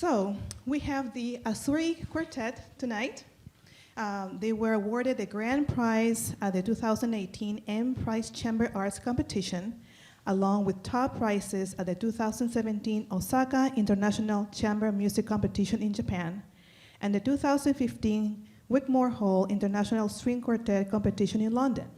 So we have the Aizuri Quartet tonight. They were awarded the grand prize at the 2018 M Prize Chamber Arts Competition, along with top prizes at the 2017 Osaka International Chamber Music Competition in Japan, and the 2015 Wigmore Hall International String Quartet Competition in London.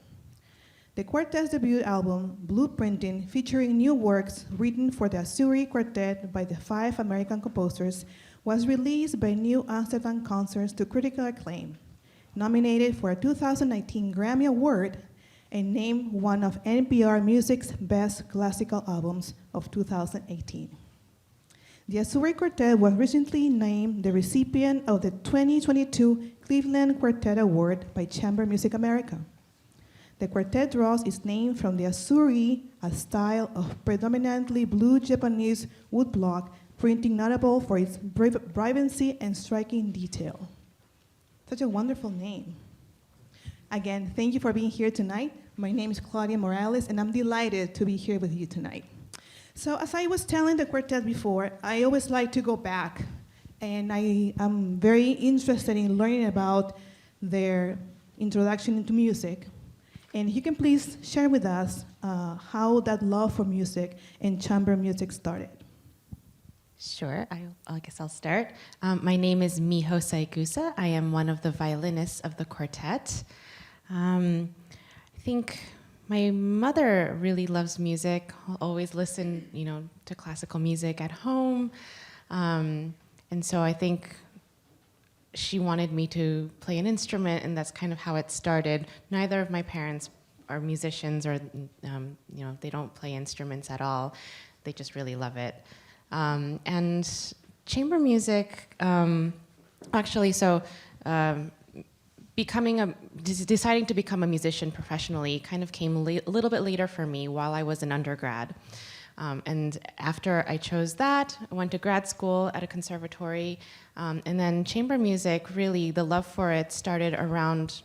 The quartet's debut album, Blueprinting, featuring new works written for the Aizuri Quartet by the 5 American composers, was released by New Amsterdam Concerts to critical acclaim, nominated for a 2019 Grammy Award, and named one of NPR Music's best classical albums of 2018. The Aizuri Quartet was recently named the recipient of the 2022 Cleveland Quartet Award by Chamber Music America. The quartet draws its name from the Aizuri, a style of predominantly blue Japanese woodblock printing notable for its vibrancy and striking detail. Such a wonderful name. Again, thank you for being here tonight. My name is Claudia Morales, and I'm delighted to be here with you tonight. So as I was telling the quartet before, I always like to go back, and I am very interested in learning about their introduction into music. And if you can please share with us how that love for music and chamber music started. Sure, I guess I'll start. My name is Miho Saikusa. I am one of the violinists of the quartet. I think my mother really loves music. I'll always listen, to classical music at home. And so I think she wanted me to play an instrument, and that's kind of how it started. Neither of my parents are musicians, or they don't play instruments at all. They just really love it. And chamber music, deciding to become a musician professionally kind of came a little bit later for me while I was an undergrad. And after I chose that, I went to grad school at a conservatory. And then chamber music, really, the love for it started around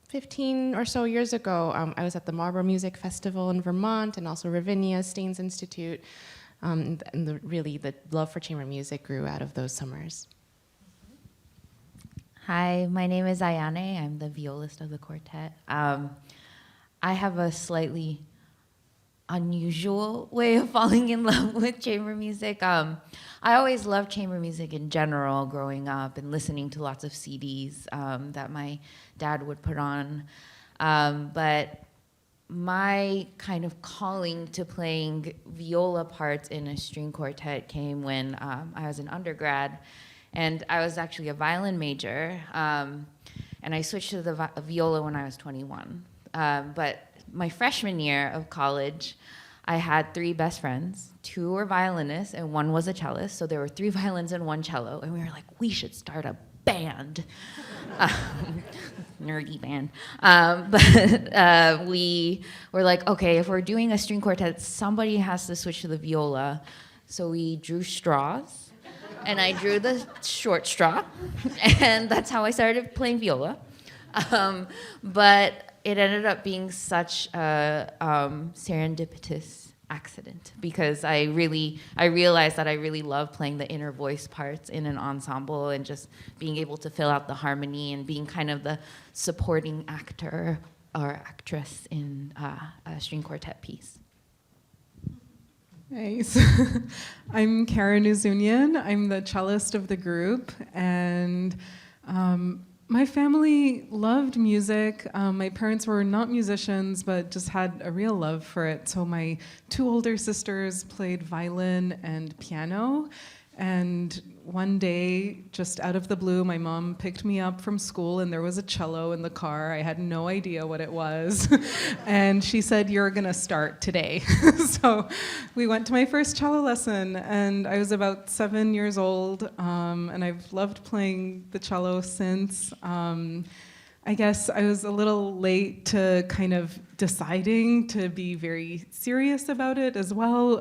15 or so years ago. I was at the Marlborough Music Festival in Vermont, and also Ravinia Staines Institute. And the love for chamber music grew out of those summers. Hi, my name is Ayane. I'm the violist of the quartet. I have a slightly unusual way of falling in love with chamber music. I always loved chamber music in general growing up and listening to lots of CDs that my dad would put on. But my kind of calling to playing viola parts in a string quartet came when I was an undergrad, and I was actually a violin major, and I switched to the viola when I was 21. But my freshman year of college, I had 3 best friends. 2 were violinists and 1 was a cellist. So there were 3 violins and 1 cello. And we were like, we should start a band. Nerdy band. But we were like, okay, if we're doing a string quartet, somebody has to switch to the viola. So we drew straws. And I drew the short straw. And that's how I started playing viola. But it ended up being such a serendipitous accident, because I realized that I really love playing the inner voice parts in an ensemble and just being able to fill out the harmony and being kind of the supporting actor or actress in a string quartet piece. Nice. I'm Karen Uzunian. I'm the cellist of the group, and my family loved music. My parents were not musicians, but just had a real love for it. So my 2 older sisters played violin and piano. And one day, just out of the blue, my mom picked me up from school, and there was a cello in the car. I had no idea what it was. And she said, "You're going to start today." So we went to my first cello lesson, and I was about 7 years old, and I've loved playing the cello since. I guess I was a little late to kind of deciding to be very serious about it as well,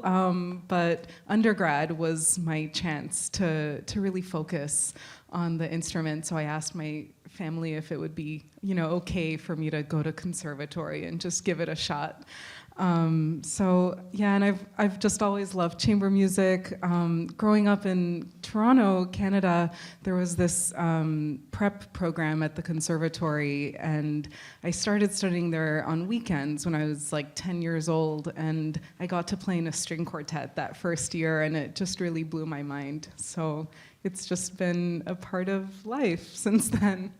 but undergrad was my chance to really focus on the instrument. So I asked my family if it would be, okay for me to go to conservatory and just give it a shot. And I've just always loved chamber music. Growing up in Toronto, Canada, there was this prep program at the conservatory, and I started studying there on weekends when I was like 10 years old, and I got to play in a string quartet that first year, and it just really blew my mind. So it's just been a part of life since then.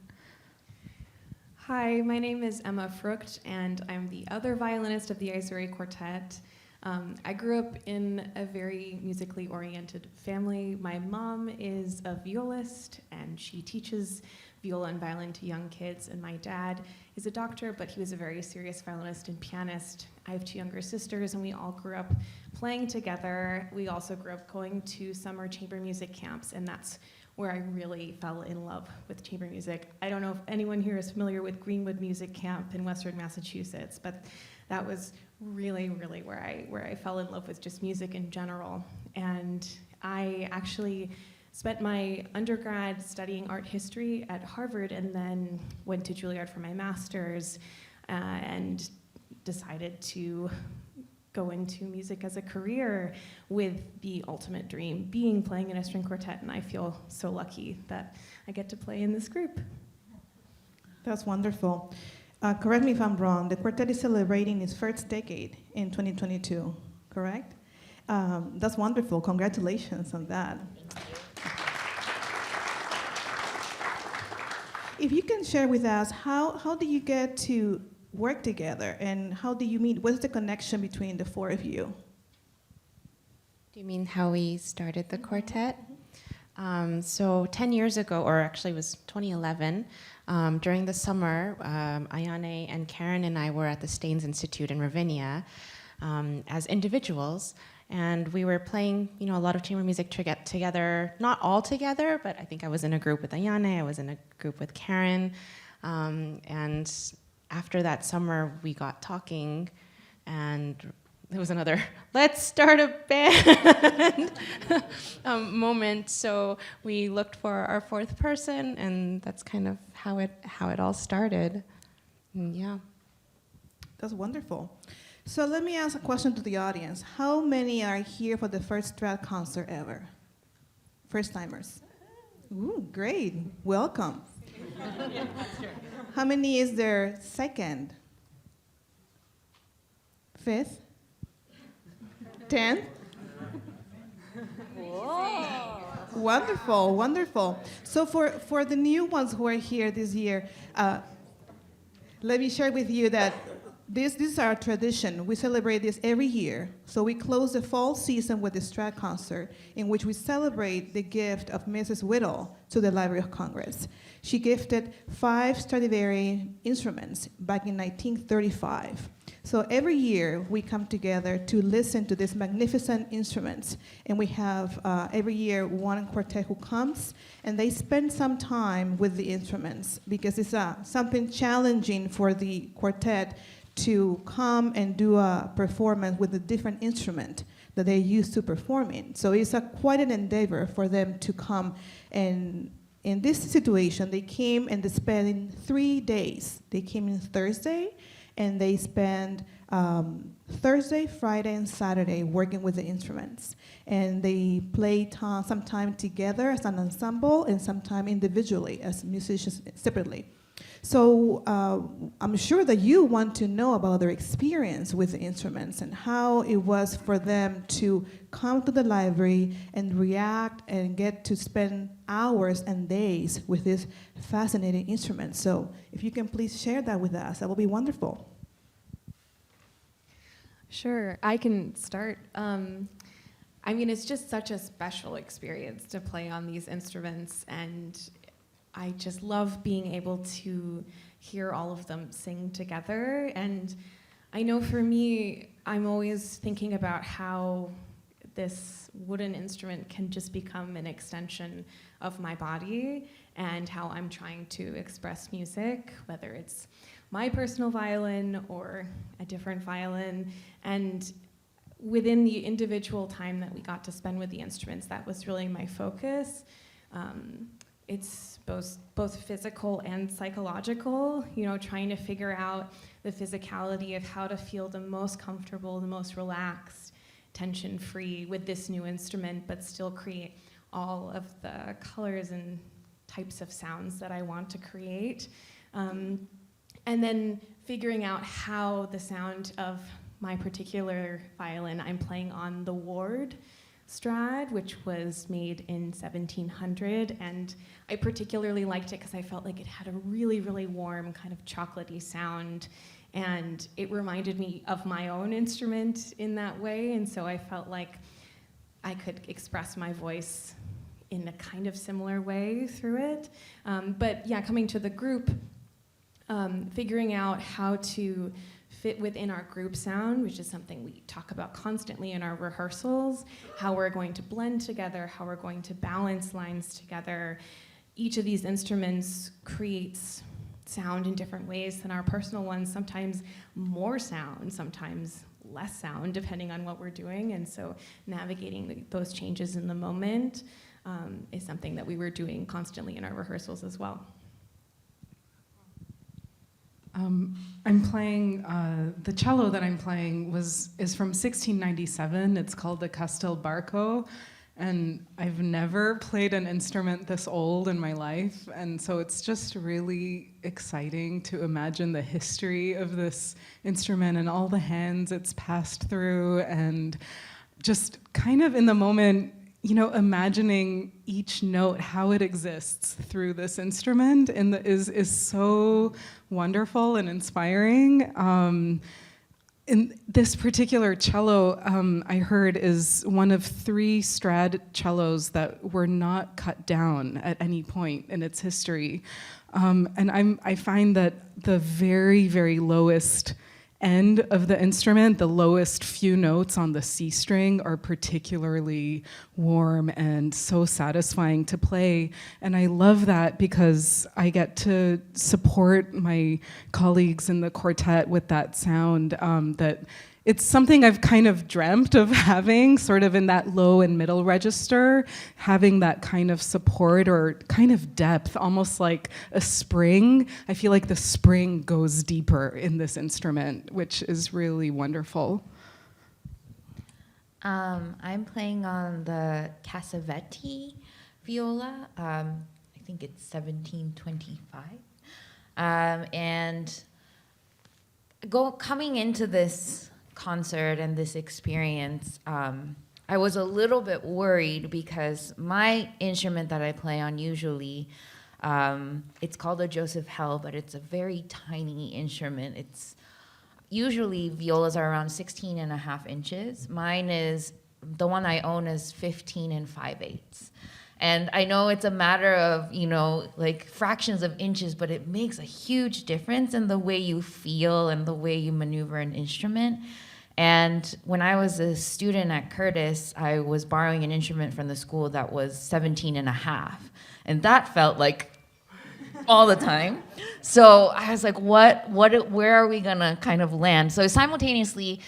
Hi, my name is Emma Frucht, and I'm the other violinist of the Aizuri Quartet. I grew up in a very musically oriented family. My mom is a violist, and she teaches viola and violin to young kids, and my dad is a doctor, but he was a very serious violinist and pianist. I have two younger sisters, and we all grew up playing together. We also grew up going to summer chamber music camps, and that's where I really fell in love with chamber music. I don't know if anyone here is familiar with Greenwood Music Camp in Western Massachusetts, but that was really, really where I fell in love with just music in general. And I actually spent my undergrad studying art history at Harvard, and then went to Juilliard for my master's, and decided to go into music as a career with the ultimate dream being playing in a string quartet, and I feel so lucky that I get to play in this group. That's wonderful. Correct me if I'm wrong, the quartet is celebrating its first decade in 2022, correct? That's wonderful. Congratulations on that. If you can share with us, how do you get to work together, and how do you meet? What's the connection between the four of you? Do you mean how we started the quartet? So 10 years ago, or actually it was 2011, during the summer, Ayane and Karen and I were at the Staines Institute in Ravinia as individuals, and we were playing, a lot of chamber music together, not all together, but I think I was in a group with Ayane, I was in a group with Karen, and after that summer, we got talking, and there was another "let's start a band" moment. So we looked for our fourth person, and that's kind of how it all started. And yeah, That's wonderful. So let me ask a question to the audience. How many are here for the first Strad concert ever? First timers. Ooh, great. Welcome. How many is there second? Fifth? 10th? Wonderful, wonderful. So for the new ones who are here this year, let me share with you that this is our tradition. We celebrate this every year. So we close the fall season with the Strad concert, in which we celebrate the gift of Mrs. Whittle to the Library of Congress. She gifted 5 Stradivari instruments back in 1935. So every year we come together to listen to these magnificent instruments, and we have every year one quartet who comes, and they spend some time with the instruments, because it's something challenging for the quartet to come and do a performance with a different instrument that they're used to performing. So it's quite an endeavor for them to come, and in this situation, they came and they spent 3 days. They came in Thursday, and they spent Thursday, Friday, and Saturday working with the instruments. And they played some time together as an ensemble, and some time individually as musicians separately. So I'm sure that you want to know about their experience with the instruments and how it was for them to come to the library and react and get to spend hours and days with these fascinating instruments. So if you can please share that with us, that would be wonderful. Sure, I can start. It's just such a special experience to play on these instruments, and I just love being able to hear all of them sing together. And I know for me, I'm always thinking about how this wooden instrument can just become an extension of my body, and how I'm trying to express music, whether it's my personal violin or a different violin. And within the individual time that we got to spend with the instruments, that was really my focus. it's both physical and psychological, trying to figure out the physicality of how to feel the most comfortable, the most relaxed, tension-free with this new instrument, but still create all of the colors and types of sounds that I want to create. And then figuring out how the sound of my particular violin, I'm playing on the Ward Strad, which was made in 1700, and I particularly liked it because I felt like it had a really, really warm, kind of chocolatey sound, and it reminded me of my own instrument in that way, and so I felt like I could express my voice in a kind of similar way through it. But yeah, coming to the group, figuring out how to fit within our group sound, which is something we talk about constantly in our rehearsals, how we're going to blend together, how we're going to balance lines together. Each of these instruments creates sound in different ways than our personal ones, sometimes more sound, sometimes less sound, depending on what we're doing. And so navigating those changes in the moment is something that we were doing constantly in our rehearsals as well. I'm playing, the cello that I'm playing is from 1697. It's called the Castelbarco, and I've never played an instrument this old in my life, and so it's just really exciting to imagine the history of this instrument and all the hands it's passed through, and just kind of in the moment, imagining each note, how it exists through this instrument, and is so wonderful and inspiring. In this particular cello, I heard, is one of 3 Strad cellos that were not cut down at any point in its history. And I find that the very, very lowest end of the instrument, the lowest few notes on the C string, are particularly warm and so satisfying to play. And I love that because I get to support my colleagues in the quartet with that sound, that it's something I've kind of dreamt of having, sort of in that low and middle register, having that kind of support or kind of depth, almost like a spring. I feel like the spring goes deeper in this instrument, which is really wonderful. I'm playing on the Cassavetti viola. I think it's 1725. And coming into this concert and this experience, I was a little bit worried because my instrument that I play on usually, it's called a Joseph Hell, but it's a very tiny instrument. It's usually violas are around 16 and a half inches. Mine is, the one I own is 15 and 5/8. And I know it's a matter of, like fractions of inches, but it makes a huge difference in the way you feel and the way you maneuver an instrument. And when I was a student at Curtis, I was borrowing an instrument from the school that was 17 and a half. And that felt like all the time. So I was like, where are we gonna kind of land? So simultaneously,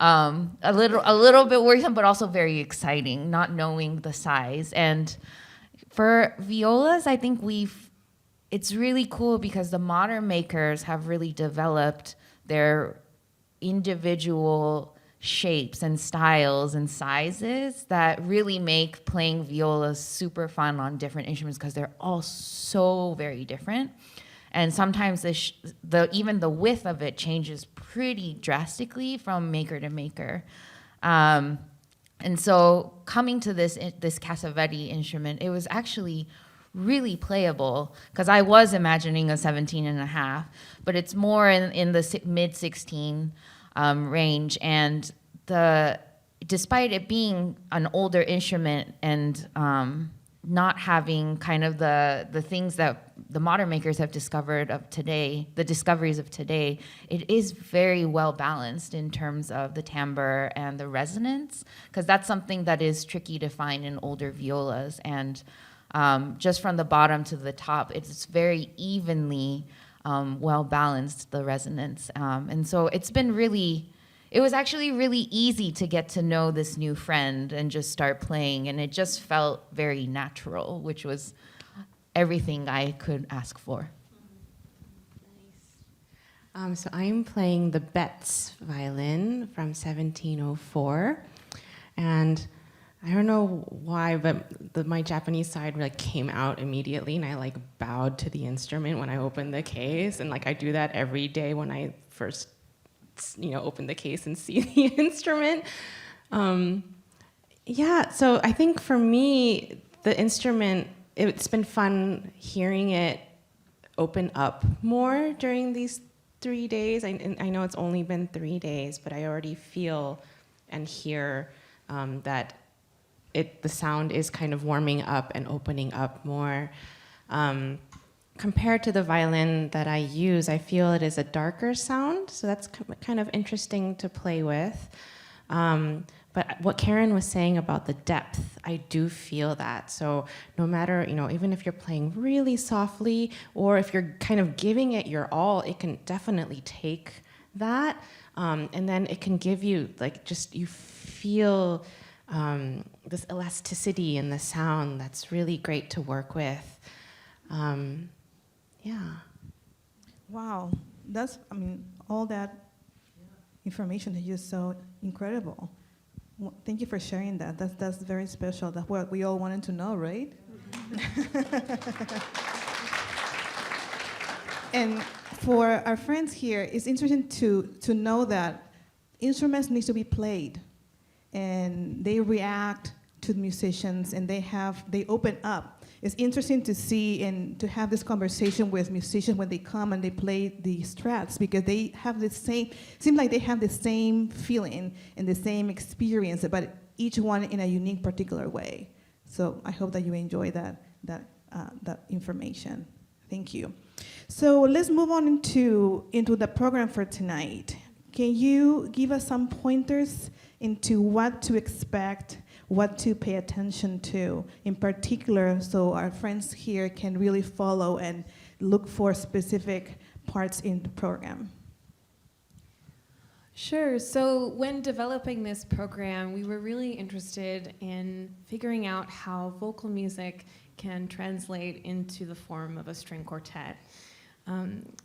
a little bit worrisome, but also very exciting, not knowing the size. And for violas, I think it's really cool because the modern makers have really developed their individual shapes and styles and sizes that really make playing violas super fun on different instruments because they're all so very different. And sometimes even the width of it changes pretty drastically from maker to maker. And so coming to this Cassavetti instrument, it was actually really playable because I was imagining a 17 and a half, but it's more in the mid 16 range. And despite it being an older instrument and not having kind of the things that the modern makers have discovered of today, the discoveries of today, it is very well balanced in terms of the timbre and the resonance, because that's something that is tricky to find in older violas. And just from the bottom to the top, it's very evenly well balanced, the resonance. And so it was actually really easy to get to know this new friend and just start playing, and it just felt very natural, which was everything I could ask for. So I'm playing the Betz violin from 1704, and I don't know why, but my Japanese side like came out immediately, and I like bowed to the instrument when I opened the case, and like I do that every day when I first, open the case and see the instrument. Yeah, so I think for me, the instrument, it's been fun hearing it open up more during these 3 days. I know it's only been 3 days, but I already feel and hear that the sound is kind of warming up and opening up more. Compared to the violin that I use, I feel it is a darker sound, so that's kind of interesting to play with. But what Karen was saying about the depth, I do feel that. So no matter, even if you're playing really softly or if you're kind of giving it your all, it can definitely take that. And then it can give you, you feel this elasticity in the sound that's really great to work with. Yeah. Wow, all that information is just so incredible. Well, thank you for sharing that. That's very special. That's what we all wanted to know, right? And for our friends here, it's interesting to know that instruments need to be played, and they react to the musicians, and they open up. It's interesting to see and to have this conversation with musicians when they come and they play the strats, because they have seems like they have the same feeling and the same experience, but each one in a unique, particular way. So I hope that you enjoy that information. Thank you. So let's move on into the program for tonight. Can you give us some pointers into what to expect, what to pay attention to in particular, so our friends here can really follow and look for specific parts in the program? Sure. So when developing this program, we were really interested in figuring out how vocal music can translate into the form of a string quartet.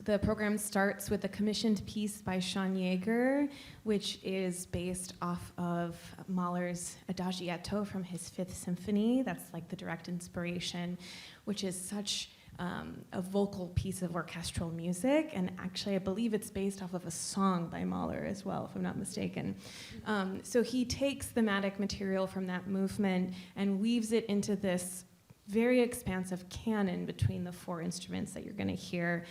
The program starts with a commissioned piece by Sean Yeager, which is based off of Mahler's Adagietto from his Fifth Symphony. That's like the direct inspiration, which is such a vocal piece of orchestral music. And actually, I believe it's based off of a song by Mahler as well, if I'm not mistaken. So he takes thematic material from that movement and weaves it into this very expansive canon between the four instruments that you're going to hear.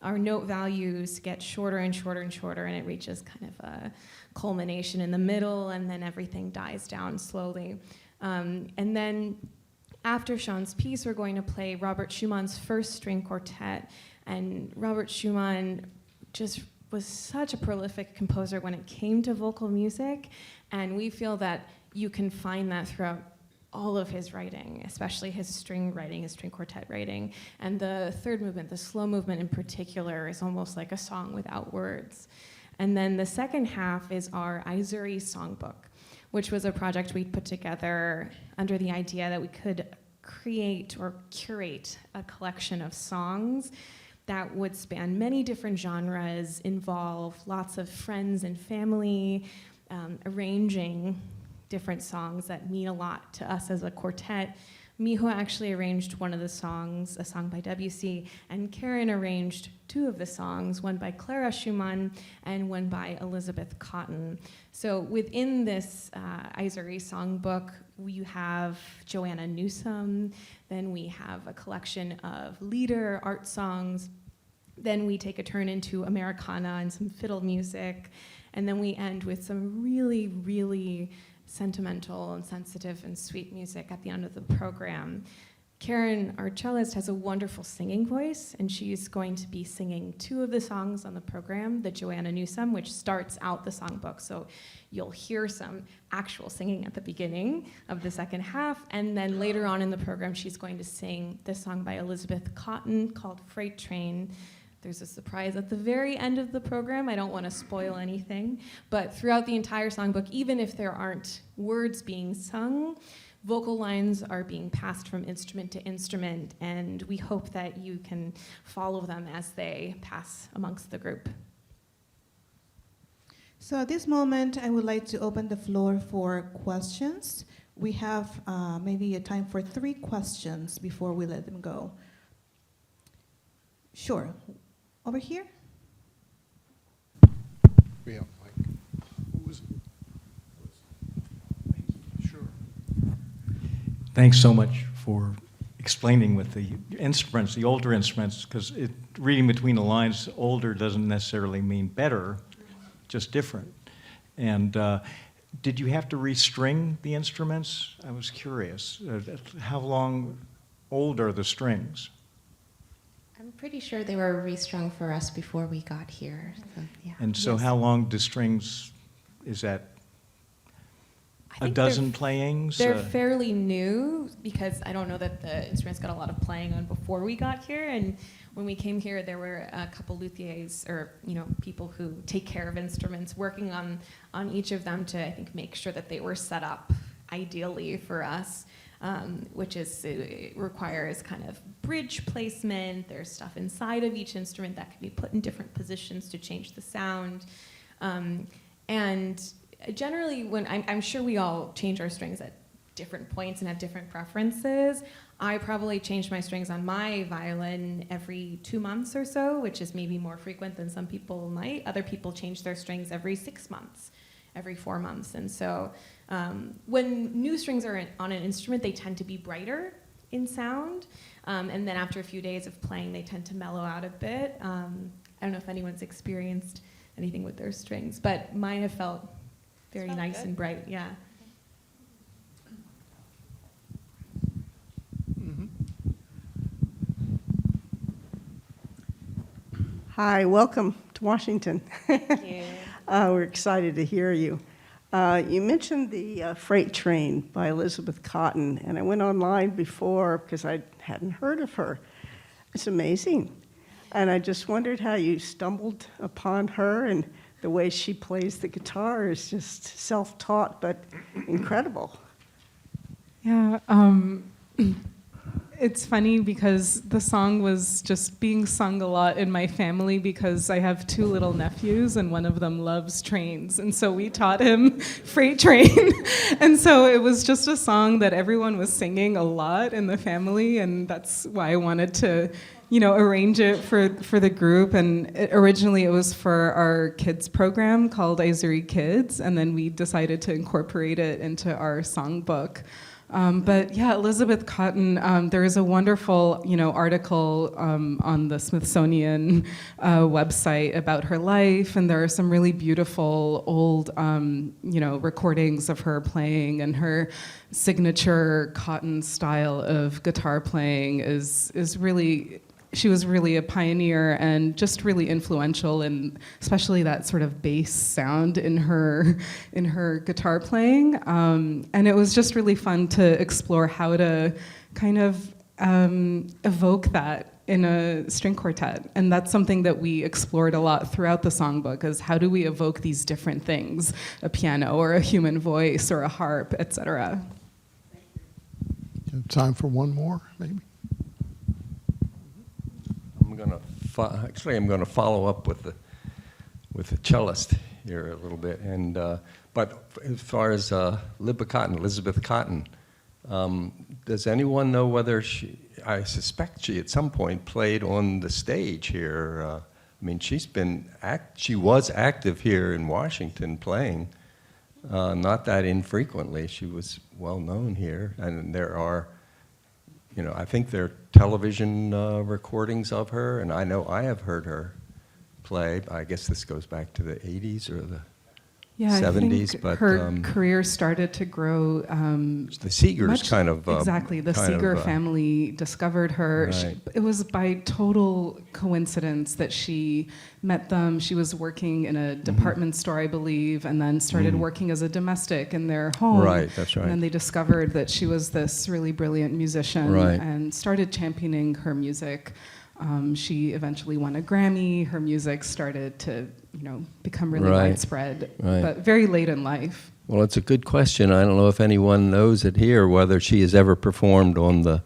Our note values get shorter and shorter and shorter, and it reaches kind of a culmination in the middle, and then everything dies down slowly. And then after Sean's piece, we're going to play Robert Schumann's first string quartet. And Robert Schumann just was such a prolific composer when it came to vocal music, and we feel that you can find that throughout all of his writing, especially his string writing, his string quartet writing. And the third movement, the slow movement in particular, is almost like a song without words. And then the second half is our Izury songbook, which was a project we put together under the idea that we could create or curate a collection of songs that would span many different genres, involve lots of friends and family, arranging different songs that mean a lot to us as a quartet. Miho actually arranged one of the songs, a song by Debussy, and Karen arranged two of the songs, one by Clara Schumann and one by Elizabeth Cotton. So within this Izury songbook, we have Joanna Newsom, then we have a collection of lieder, art songs, then we take a turn into Americana and some fiddle music, and then we end with some really, really sentimental and sensitive and sweet music at the end of the program. Karen, our cellist, has a wonderful singing voice, and she's going to be singing two of the songs on the program, the Joanna Newsom, which starts out the songbook, so you'll hear some actual singing at the beginning of the second half, and then later on in the program, she's going to sing this song by Elizabeth Cotton called Freight Train. There's a surprise at the very end of the program. I don't want to spoil anything, but throughout the entire songbook, even if there aren't words being sung, vocal lines are being passed from instrument to instrument, and we hope that you can follow them as they pass amongst the group. So at this moment, I would like to open the floor for questions. We have maybe a time for 3 questions before we let them go. Sure. Over here? Yeah, Mike. Who was it? Sure. Thanks so much for explaining with the instruments, the older instruments, because reading between the lines, older doesn't necessarily mean better, just different. And did you have to restring the instruments? I was curious. How long old are the strings? I'm pretty sure they were restrung for us before we got here. So, yeah. And so Yes. how long do strings, is that I a think dozen playings? They're fairly new because I don't know that the instruments got a lot of playing on before we got here. And when we came here, there were a couple luthiers, or people who take care of instruments, working on each of them to, I think, make sure that they were set up ideally for us. Which it requires kind of bridge placement. There's stuff inside of each instrument that can be put in different positions to change the sound. And generally, when I'm sure we all change our strings at different points and have different preferences. I probably change my strings on my violin every 2 months or so, which is maybe more frequent than some people might. Other people change their strings every 6 months, every 4 months. And so when new strings are on an instrument, they tend to be brighter in sound. And then after a few days of playing, they tend to mellow out a bit. I don't know if anyone's experienced anything with their strings, but mine have felt very nice good and bright, yeah. Hi, welcome to Washington. Thank you. We're excited to hear you. You mentioned the Freight Train by Elizabeth Cotten, and I went online before because I hadn't heard of her. It's amazing. And I just wondered how you stumbled upon her, and the way she plays the guitar is just self-taught but incredible. Yeah, it's funny because the song was just being sung a lot in my family because I have 2 little nephews and one of them loves trains. And so we taught him Freight Train. And so it was just a song that everyone was singing a lot in the family. And that's why I wanted to, arrange it for the group. And originally it was for our kids program called Aizuri Kids. And then we decided to incorporate it into our songbook. But yeah, Elizabeth Cotten, there is a wonderful, article on the Smithsonian website about her life, and there are some really beautiful old, recordings of her playing, and her signature Cotten style of guitar playing is really. She was really a pioneer and just really influential in especially that sort of bass sound in her guitar playing. And it was just really fun to explore how to kind of evoke that in a string quartet. And that's something that we explored a lot throughout the songbook, is how do we evoke these different things, a piano or a human voice or a harp, etc. Time for one more, maybe? I'm going to follow up with the cellist here a little bit. And but as far as Elizabeth Cotten, does anyone know whether she? I suspect she at some point played on the stage here. I mean, she was active here in Washington playing, not that infrequently. She was well known here, and there are. I think there are television recordings of her, and I know I have heard her play. I guess this goes back to the 80s or the 70s. I think but her career started to grow. The Seegers kind of... exactly, the Seeger family discovered her. Right. It was by total coincidence that she met them. She was working in a department store, I believe, and then started working as a domestic in their home. Right, that's right. And then they discovered that she was this really brilliant musician and started championing her music. She eventually won a Grammy. Her music started to, become really widespread, but very late in life. Well, it's a good question. I don't know if anyone knows it here, whether she has ever performed on the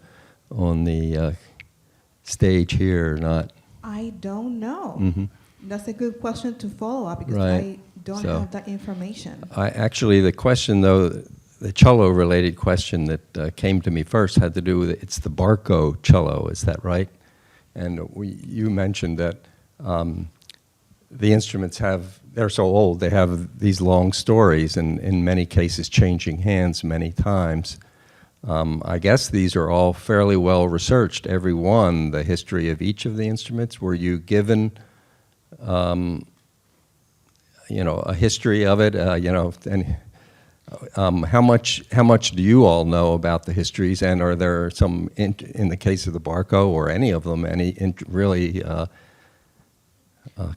stage here or not. I don't know. Mhm. That's a good question to follow up because Right. I don't So- have that information. Actually, the question, though, the cello-related question that came to me first had to do with, it's the Barco cello, is that right? And you mentioned that the instruments they're so old, they have these long stories, and in many cases changing hands many times. I guess these are all fairly well researched, every one, the history of each of the instruments. Were you given, a history of it, and how much do you all know about the histories, and are there some, in the case of the Barco or any of them, any really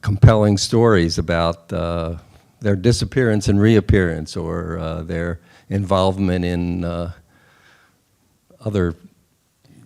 compelling stories about their disappearance and reappearance, or their involvement in other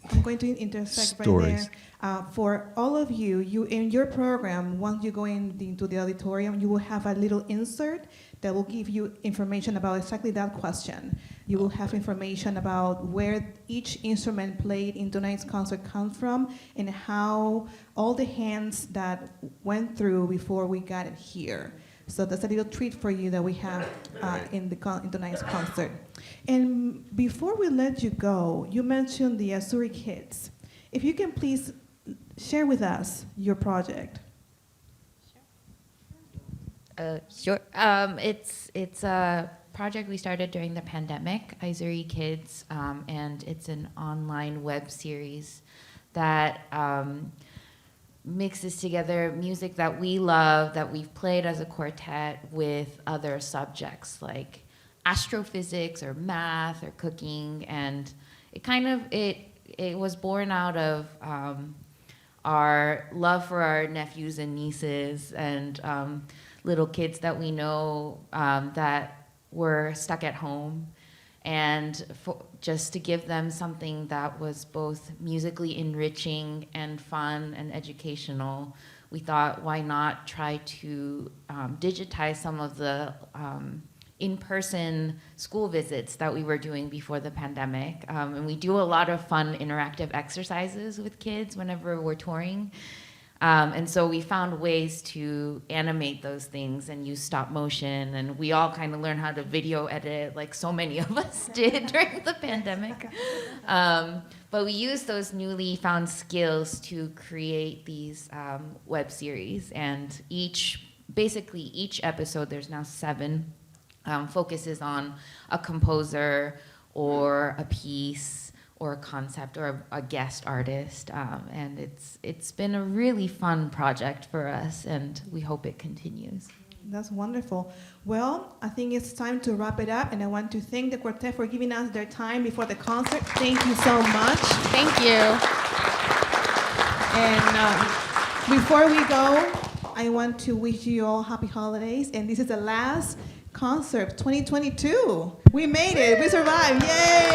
I'm going to intersect right stories? there. For all of you, in your program, once you go into the auditorium, you will have a little insert that will give you information about exactly that question. You will have information about where each instrument played in tonight's concert comes from and how all the hands that went through before we got it here. So that's a little treat for you that we have in tonight's concert. And before we let you go, you mentioned the Aizuri Kids. If you can please share with us your project. Sure. It's a project we started during the pandemic, Aizuri Kids, and it's an online web series that mixes together music that we love, that we've played as a quartet, with other subjects like astrophysics or math or cooking, and it was born out of our love for our nephews and nieces and little kids that we know that were stuck at home, and just to give them something that was both musically enriching and fun and educational, we thought, why not try to digitize some of the in-person school visits that we were doing before the pandemic. And we do a lot of fun interactive exercises with kids whenever we're touring. And so we found ways to animate those things and use stop motion, and we all kind of learned how to video edit like so many of us did during the pandemic. But we used those newly found skills to create these web series, and each episode, there's now 7, focuses on a composer or a piece or a concept or a guest artist, and it's been a really fun project for us, and we hope it continues. That's wonderful. Well, I think it's time to wrap it up, and I want to thank the quartet for giving us their time before the concert. Thank you so much. Thank you. And before we go, I want to wish you all happy holidays, and this is the last concert 2022. We made it. We survived. Yay!